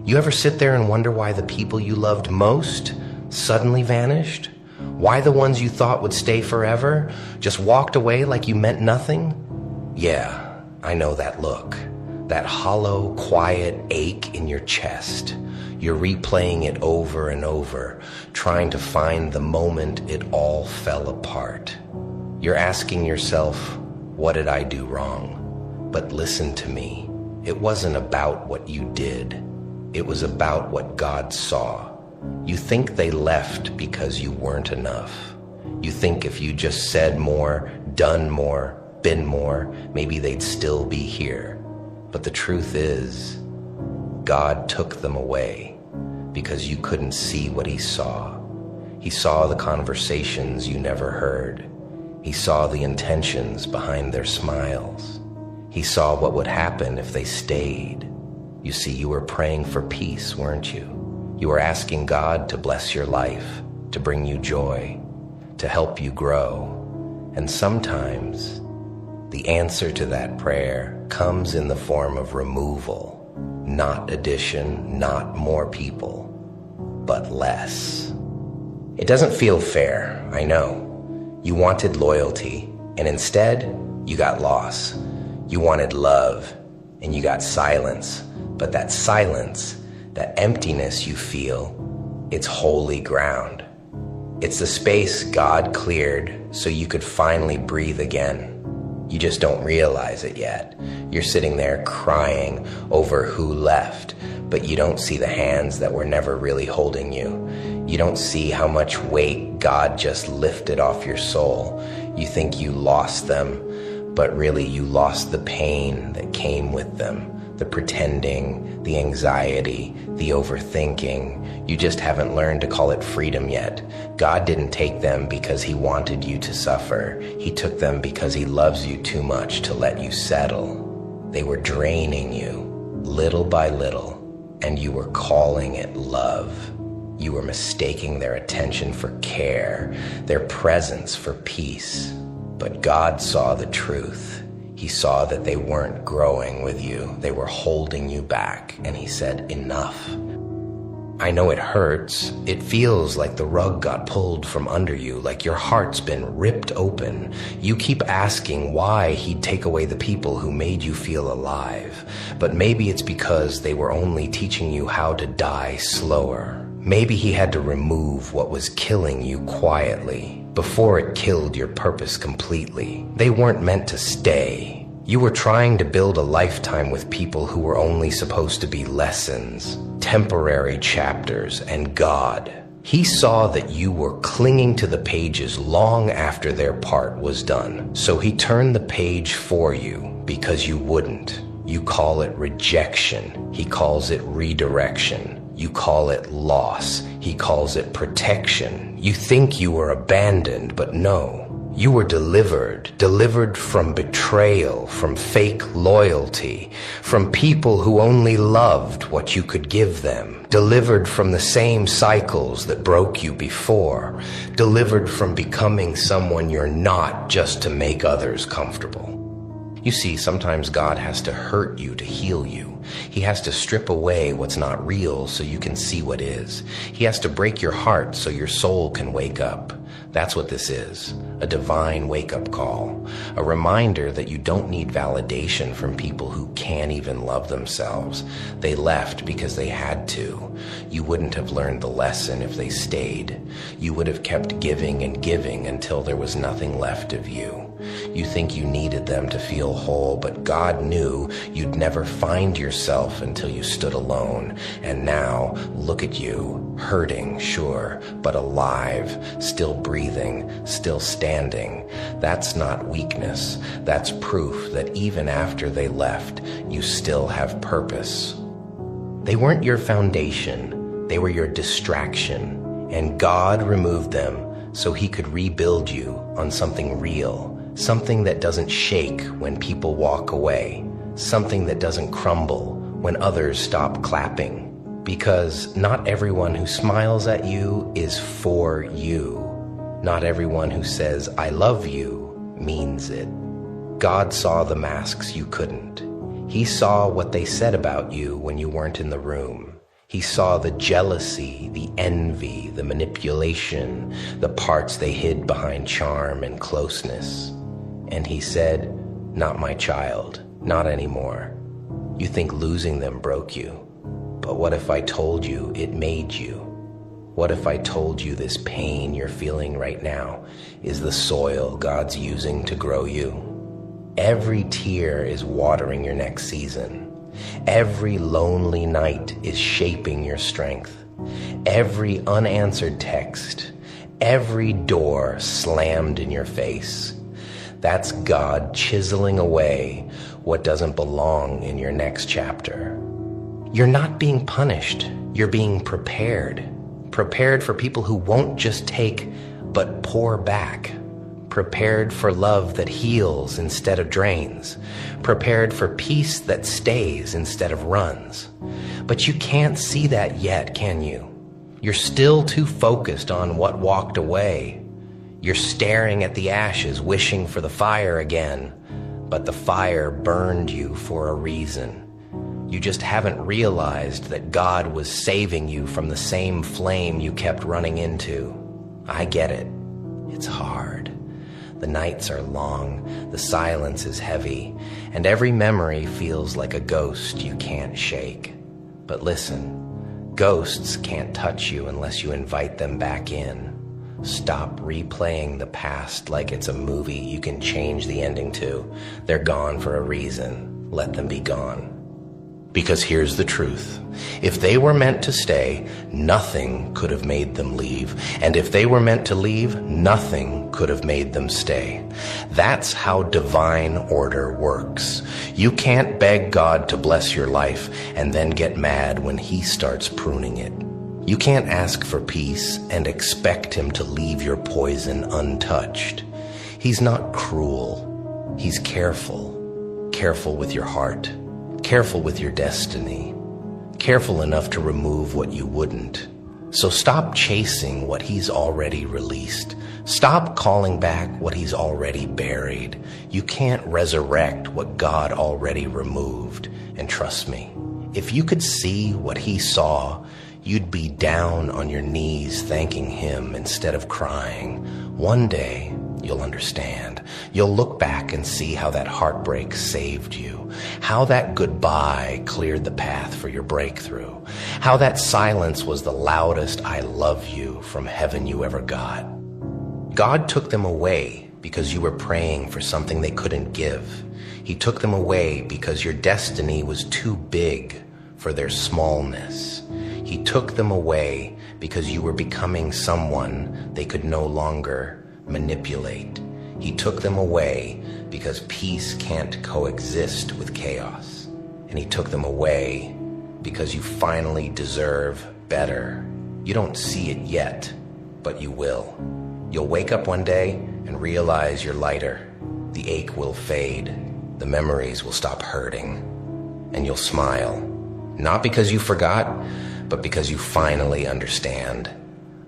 You ever sit there and wonder why the people you loved most suddenly vanished? Why the ones you thought would stay forever just walked away like you meant nothing? Yeah, I know that look. That hollow, quiet ache in your chest. You're replaying it over and over, trying to find the moment it all fell apart. You're asking yourself, what did I do wrong? But listen to me. It wasn't about what you did. It was about what God saw. You think they left because you weren't enough. You think if you just said more, done more, been more, maybe they'd still be here. But the truth is, God took them away because you couldn't see what He saw. He saw the conversations you never heard. He saw the intentions behind their smiles. He saw what would happen if they stayed. You see, you were praying for peace, weren't you? You were asking God to bless your life, to bring you joy, to help you grow. And sometimes the answer to that prayer comes in the form of removal, not addition, not more people, but less. It doesn't feel fair, I know. You wanted loyalty, and instead, you got loss. You wanted love, and you got silence. But that silence, that emptiness you feel, it's holy ground. It's the space God cleared so you could finally breathe again. You just don't realize it yet. You're sitting there crying over who left, but you don't see the hands that were never really holding you. You don't see how much weight God just lifted off your soul. You think you lost them, but really you lost the pain that came with them. The pretending, the anxiety, the overthinking. You just haven't learned to call it freedom yet. God didn't take them because He wanted you to suffer. He took them because He loves you too much to let you settle. They were draining you, little by little, and you were calling it love. You were mistaking their attention for care, their presence for peace. But God saw the truth. He saw that they weren't growing with you. They were holding you back, and He said, enough. I know it hurts. It feels like the rug got pulled from under you, like your heart's been ripped open. You keep asking why He'd take away the people who made you feel alive. But maybe it's because they were only teaching you how to die slower. Maybe He had to remove what was killing you quietly before it killed your purpose completely. They weren't meant to stay. You were trying to build a lifetime with people who were only supposed to be lessons, temporary chapters, and God. He saw that you were clinging to the pages long after their part was done. So He turned the page for you because you wouldn't. You call it rejection. He calls it redirection. You call it loss. He calls it protection. You think you were abandoned, but no. You were delivered from betrayal, from fake loyalty, from people who only loved what you could give them, delivered from the same cycles that broke you before, delivered from becoming someone you're not just to make others comfortable. You see, sometimes God has to hurt you to heal you. He has to strip away what's not real so you can see what is. He has to break your heart so your soul can wake up. That's what this is, a divine wake-up call, a reminder that you don't need validation from people who can't even love themselves. They left because they had to. You wouldn't have learned the lesson if they stayed. You would have kept giving and giving until there was nothing left of you. You think you needed them to feel whole, but God knew you'd never find yourself until you stood alone. And now, look at you, hurting, sure, but alive, still breathing, still standing. That's not weakness. That's proof that even after they left, you still have purpose. They weren't your foundation. They were your distraction. And God removed them so He could rebuild you on something real. Something that doesn't shake when people walk away. Something that doesn't crumble when others stop clapping. Because not everyone who smiles at you is for you. Not everyone who says, I love you, means it. God saw the masks you couldn't. He saw what they said about you when you weren't in the room. He saw the jealousy, the envy, the manipulation, the parts they hid behind charm and closeness. And he said, "Not my child, not anymore. You think losing them broke you. But what if I told you it made you? What if I told you this pain you're feeling right now is the soil God's using to grow you? Every tear is watering your next season. Every lonely night is shaping your strength. Every unanswered text, every door slammed in your face. That's God chiseling away what doesn't belong in your next chapter. You're not being punished. You're being prepared. Prepared for people who won't just take, but pour back. Prepared for love that heals instead of drains. Prepared for peace that stays instead of runs. But you can't see that yet, can you? You're still too focused on what walked away. You're staring at the ashes, wishing for the fire again. But the fire burned you for a reason. You just haven't realized that God was saving you from the same flame you kept running into. I get it. It's hard. The nights are long, the silence is heavy, and every memory feels like a ghost you can't shake. But listen, ghosts can't touch you unless you invite them back in. Stop replaying the past like it's a movie you can change the ending to. They're gone for a reason. Let them be gone. Because here's the truth. If they were meant to stay, nothing could have made them leave. And if they were meant to leave, nothing could have made them stay. That's how divine order works. You can't beg God to bless your life and then get mad when He starts pruning it. You can't ask for peace and expect Him to leave your poison untouched. He's not cruel. He's careful. Careful with your heart. Careful with your destiny. Careful enough to remove what you wouldn't. So stop chasing what He's already released. Stop calling back what He's already buried. You can't resurrect what God already removed. And trust me, if you could see what He saw, you'd be down on your knees thanking Him instead of crying. One day, you'll understand. You'll look back and see how that heartbreak saved you, how that goodbye cleared the path for your breakthrough, how that silence was the loudest "I love you" from heaven you ever got. God took them away because you were praying for something they couldn't give. He took them away because your destiny was too big for their smallness. He took them away because you were becoming someone they could no longer manipulate. He took them away because peace can't coexist with chaos. And He took them away because you finally deserve better. You don't see it yet, but you will. You'll wake up one day and realize you're lighter. The ache will fade. The memories will stop hurting. And you'll smile. Not because you forgot, but because you finally understand.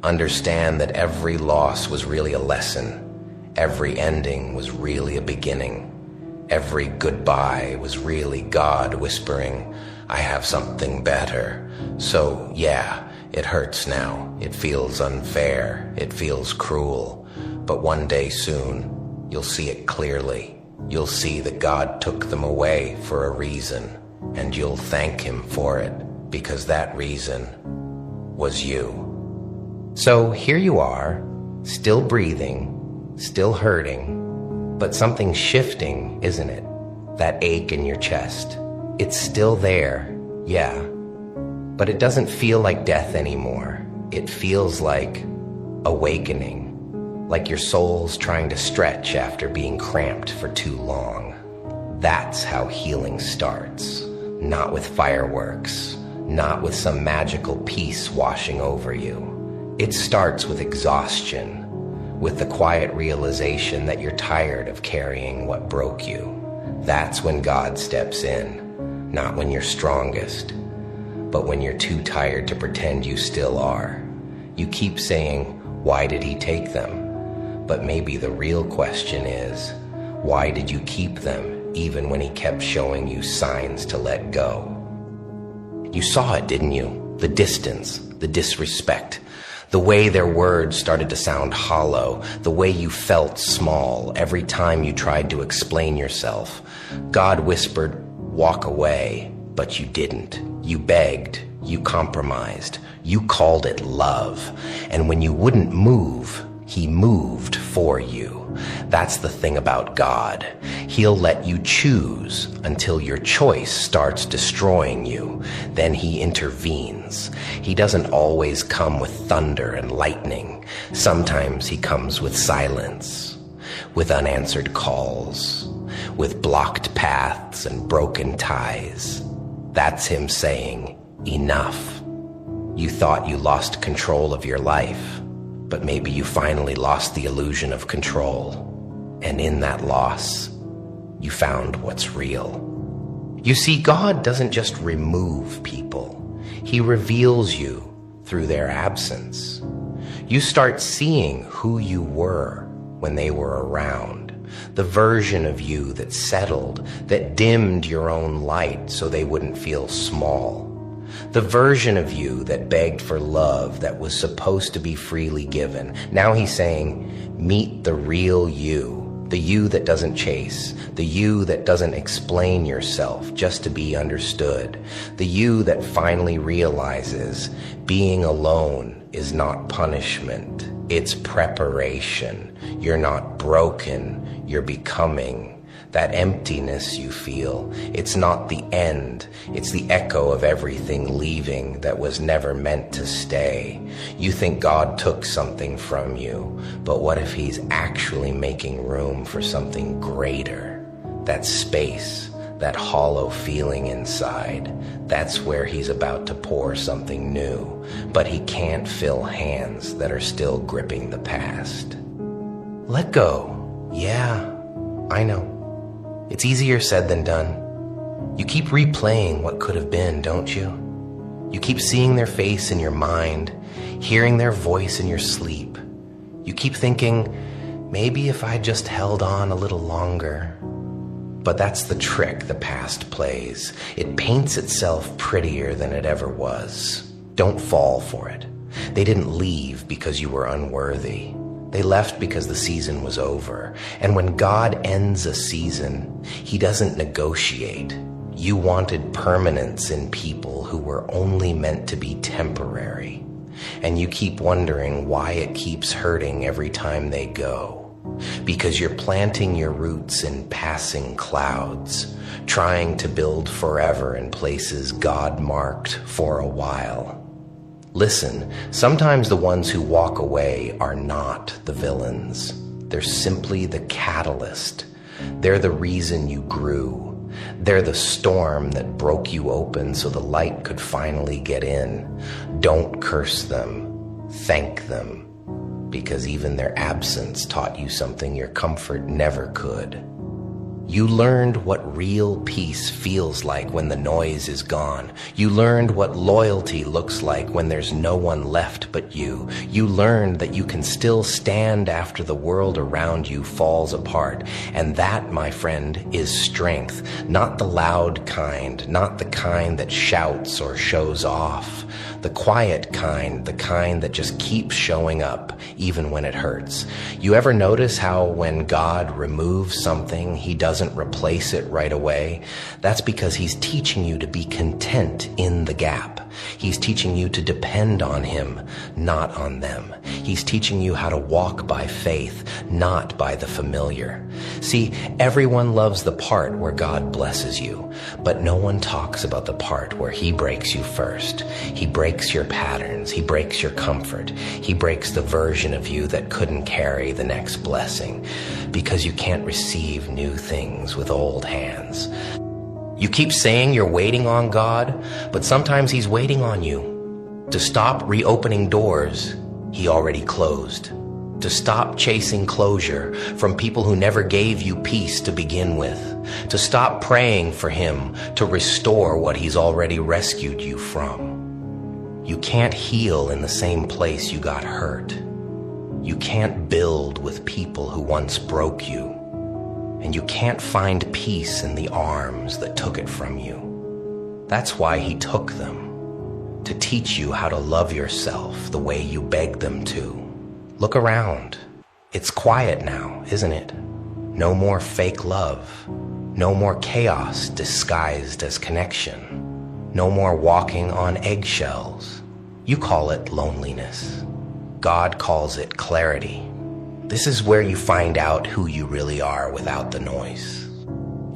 Understand that every loss was really a lesson. Every ending was really a beginning. Every goodbye was really God whispering, "I have something better." So yeah, it hurts now. It feels unfair. It feels cruel. But one day soon, you'll see it clearly. You'll see that God took them away for a reason, and you'll thank Him for it, because that reason was you. So here you are, still breathing, still hurting, but something's shifting, isn't it? That ache in your chest. It's still there, yeah, but it doesn't feel like death anymore. It feels like awakening, like your soul's trying to stretch after being cramped for too long. That's how healing starts, not with fireworks, not with some magical peace washing over you. It starts with exhaustion, with the quiet realization that you're tired of carrying what broke you. That's when God steps in, not when you're strongest, but when you're too tired to pretend you still are. You keep saying, "Why did He take them?" But maybe the real question is, why did you keep them even when He kept showing you signs to let go? You saw it, didn't you? The distance, the disrespect, the way their words started to sound hollow, the way you felt small every time you tried to explain yourself. God whispered, "Walk away," but you didn't. You begged, you compromised, you called it love. And when you wouldn't move, He moved for you. That's the thing about God. He'll let you choose until your choice starts destroying you. Then He intervenes. He doesn't always come with thunder and lightning. Sometimes He comes with silence, with unanswered calls, with blocked paths and broken ties. That's Him saying, enough. You thought you lost control of your life, but maybe you finally lost the illusion of control. And in that loss, you found what's real. You see, God doesn't just remove people. He reveals you through their absence. You start seeing who you were when they were around, the version of you that settled, that dimmed your own light so they wouldn't feel small. The version of you that begged for love that was supposed to be freely given. Now He's saying, meet the real you, the you that doesn't chase, the you that doesn't explain yourself just to be understood, the you that finally realizes being alone is not punishment, it's preparation. You're not broken, you're becoming. That emptiness you feel, it's not the end, it's the echo of everything leaving that was never meant to stay. You think God took something from you, but what if He's actually making room for something greater? That space, that hollow feeling inside, that's where He's about to pour something new, but He can't fill hands that are still gripping the past. Let go. Yeah, I know. It's easier said than done. You keep replaying what could have been, don't you? You keep seeing their face in your mind, hearing their voice in your sleep. You keep thinking, maybe if I just held on a little longer. But that's the trick the past plays. It paints itself prettier than it ever was. Don't fall for it. They didn't leave because you were unworthy. They left because the season was over. And when God ends a season, He doesn't negotiate. You wanted permanence in people who were only meant to be temporary. And you keep wondering why it keeps hurting every time they go. Because you're planting your roots in passing clouds, trying to build forever in places God marked for a while. Listen, sometimes the ones who walk away are not the villains. They're simply the catalyst. They're the reason you grew. They're the storm that broke you open so the light could finally get in. Don't curse them. Thank them. Because even their absence taught you something your comfort never could. You learned what real peace feels like when the noise is gone. You learned what loyalty looks like when there's no one left but you. You learned that you can still stand after the world around you falls apart. And that, my friend, is strength. Not the loud kind, not the kind that shouts or shows off. The quiet kind, the kind that just keeps showing up, even when it hurts. You ever notice how when God removes something, He doesn't replace it right away? That's because He's teaching you to be content in the gap. He's teaching you to depend on Him, not on them. He's teaching you how to walk by faith, not by the familiar. See, everyone loves the part where God blesses you, but no one talks about the part where He breaks you first. He breaks your patterns. He breaks your comfort. He breaks the version of you that couldn't carry the next blessing, because you can't receive new things with old hands. You keep saying you're waiting on God, but sometimes He's waiting on you to stop reopening doors He already closed, to stop chasing closure from people who never gave you peace to begin with, to stop praying for Him to restore what He's already rescued you from. You can't heal in the same place you got hurt. You can't build with people who once broke you. And you can't find peace in the arms that took it from you. That's why He took them. to teach you how to love yourself the way you begged them to. Look around. It's quiet now, isn't it? No more fake love. No more chaos disguised as connection. No more walking on eggshells. You call it loneliness. God calls it clarity. This is where you find out who you really are without the noise.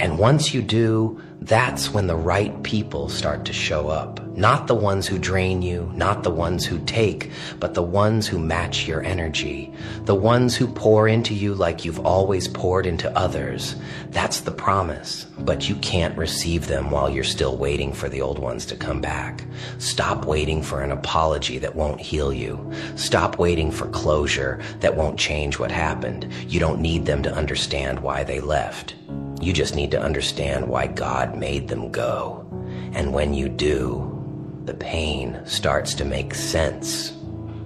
And once you do, that's when the right people start to show up. Not the ones who drain you, not the ones who take, but the ones who match your energy. The ones who pour into you like you've always poured into others. That's the promise, but you can't receive them while you're still waiting for the old ones to come back. Stop waiting for an apology that won't heal you. Stop waiting for closure that won't change what happened. You don't need them to understand why they left. You just need to understand why God made them go. And when you do, the pain starts to make sense.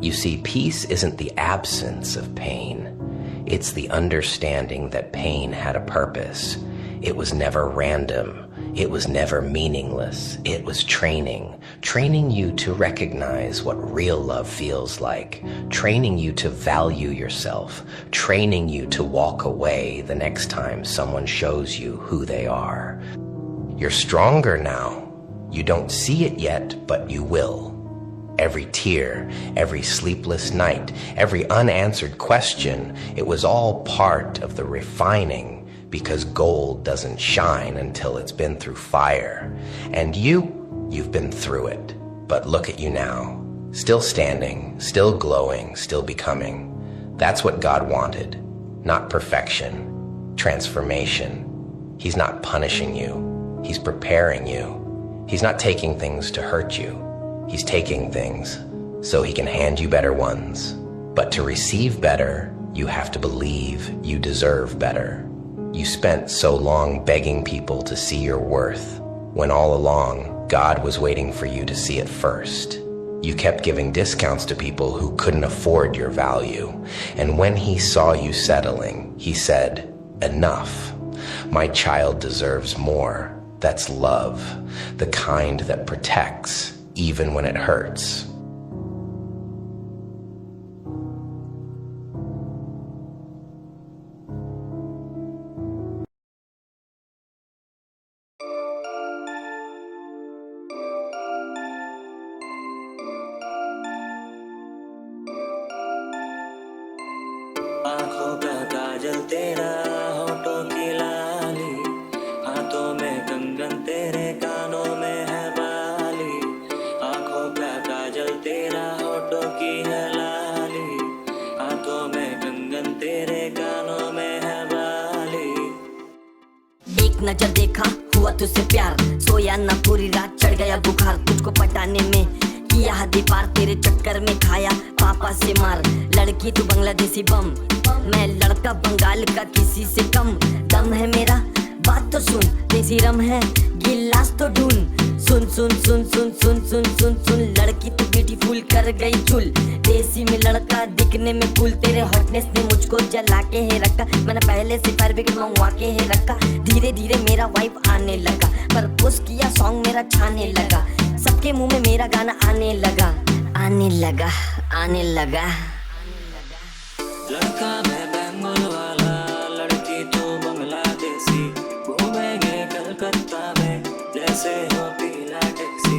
You see, peace isn't the absence of pain. It's the understanding that pain had a purpose. It was never random. It was never meaningless. It was training you to recognize what real love feels like, training you to value yourself, training you to walk away the next time someone shows you who they are. You're stronger now. You don't see it yet, but you will. Every tear, every sleepless night, every unanswered question, it was all part of the refining. Because gold doesn't shine until it's been through fire. And you've been through it. But look at you now. Still standing, still glowing, still becoming. That's what God wanted. Not perfection. Transformation. He's not punishing you. He's preparing you. He's not taking things to hurt you. He's taking things so he can hand you better ones. But to receive better, you have to believe you deserve better. You spent so long begging people to see your worth, when all along, God was waiting for you to see it first. You kept giving discounts to people who couldn't afford your value. And when he saw you settling, he said, "Enough. My child deserves more." That's love, the kind that protects, even when it hurts. आँखों का काजल तेरा, होठों की लाली, हाथों में कंगन तेरे, कानों में है बाली। आँखों का काजल तेरा, होठों की है लाली, हाथों में कंगन तेरे, कानों में है बाली। एक नजर देखा हुआ तुझसे प्यार, सोया ना पूरी रात, चढ़ गया बुखार तुझको पटाने में, किया हद पार, तेरे चक्कर में खाया पापा से मार। लड़की तू बांग्लादेशी बम, मैं लड़का बंगाल का किसी से कम। दम है मेरा, बात तो सुन, देसी रम है, गिलास तो ढूंढ। सुन सुन सुन सुन सुन सुन सुन सुन, लड़की तू ब्यूटीफुल कर गई चुल। देसी में लड़का दिखने में कूल, तेरे हॉटनेस ने मुझको जला के है रखा। मैंने पहले से फायर ब्रिगेड मंगवा के है रखा। धीरे धीरे मेरा वाइफ आने लगा, प्रपोज किया सॉन्ग मेरा छाने लगा। सबके मुंह में मेरा गाना आने लगा, आने लगा, आने लगा। लड़का मैं बेंगल वाला, लड़की तू बांग्लादेशी, घूमेंगे कलकत्ता में जैसे हो पीला टैक्सी।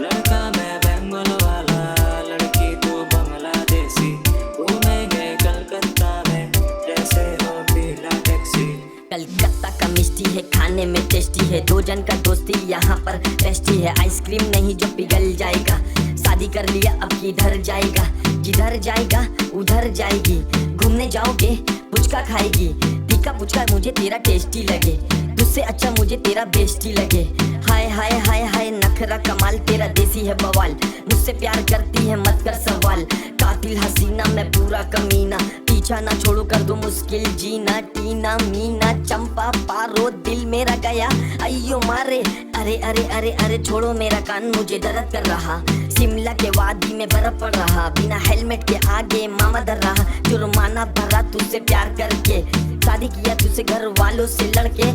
लड़का मैं बेंगल वाला, लड़की तू बांग्लादेशी, घूमेंगे कलकत्ता में जैसे हो पीला टैक्सी। कलकत्ता का मिष्टी है, खाने में टेस्टी है, दो जन का दोस्ती यहाँ पर टेस्टी है। आइसक्रीम नहीं जो पिघल जाएगा, शादी कर लिया अब किधर जाएगा, जिधर जाएगा उधर जाएगी। घूमने जाओगे पुचका खाएगी, तीखा पुचका मुझे तेरा टेस्टी लगे, तुझसे अच्छा मुझे तेरा बेस्टी लगे। हाय हाय हाय हाय नखरा कमाल, तेरा देसी है बवाल, मुझसे प्यार करती है मत कर सवाल। कातिल हसीना मैं पूरा कमीना, पीछा ना छोड़ो कर दो मुश्किल जीना। टीना मीना चंपा पारो, दिल मेरा गया अयो मारे। अरे अरे अरे अरे छोड़ो मेरा कान, मुझे दर्द कर रहा। शिमला के वादी में बर्फ पड़ रहा, बिना हेलमेट के आगे मामा डर रहा। जुर्माना भरा तुझसे प्यार करके, शादी किया तुझसे घर वालों से लड़के।